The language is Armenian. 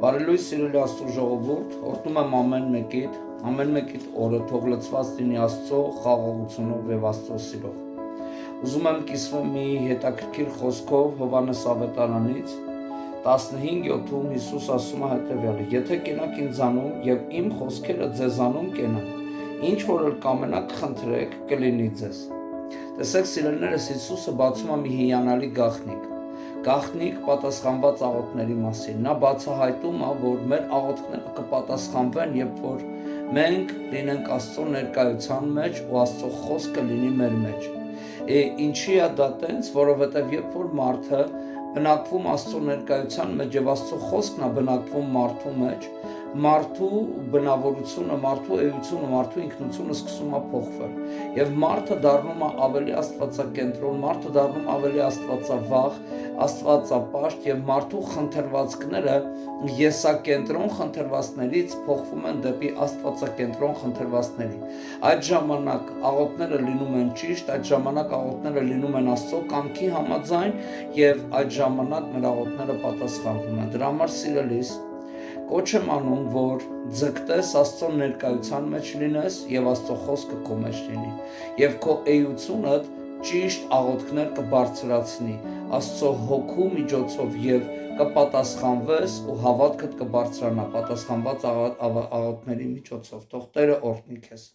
Բարելույս սիրելի Աստծո ժողովուրդ, օրհնում եմ ամեն մեկիդ օրը թող լցված լինի Աստծո խաղաղությունով եւ Աստծո սիրով։ Ուզում եմ կիսվել մի հետաքրքիր խոսքով Հովհաննես ավետարանից 15:7-ում Հիսուս ասում է հետևյալը. Եթե կենաք ինձանում եւ իմ խոսքերը ձեզանում կենան, ինչ որ կամենաք խնդրեք, կլինի ձեզ։ Տեսեք սիրելիներս, Հիսուսը բացում է մի հիանալի գաղտնիք պատասխանված աղոթքների մասին։ Նա բացահայտում է, որ մեր աղոթքները կպատասխանվեն, երբ որ մենք լինենք Աստծո ներկայության մեջ ու Աստծո խոսքը լինի մեր մեջ։ Ինչի է դա տենց, որովհետև երբ որ մարդը բնակվում Աստծո ներկայության մեջ եւ Աստծո խոսքն է բնակվում մարդու մեջ, մարդու բնավորությունը, մարդու էությունը, մարդու ինքնությունը սկսում է փոխվել եւ մարդը դառնում է ավելի աստվածակենտրոն, մարդը դառնում ավելի աստվածավախ, աստվածապաշտ եւ մարդու խնդրվածքները եսակենտրոն խնդրվածքներից փոխվում են դեպի աստվածակենտրոն խնդրվածքների։ Այդ ժամանակ աղոթքները լինում են ճիշտ, այդ ժամանակ աղոթքները լինում են Աստծո կամքի համաձայն եւ այդ ժամանակ մեր աղոթքները պատասխանվում են։ Դրա համար սիրելիս կոչ եմ անում, որ ձգտես Աստծո ներկայության մեջ լինես եւ Աստծո խոսքը քո մեջ լինի եւ քո էությունդ ճիշտ աղոթքներ կբարձրացնի Աստծո հոգու միջոցով եւ կպատասխանվես ու հավատքդ կբարձրանա պատասխանված աղոթքների միջոցով։ Թող Տերը օրհնի քեզ։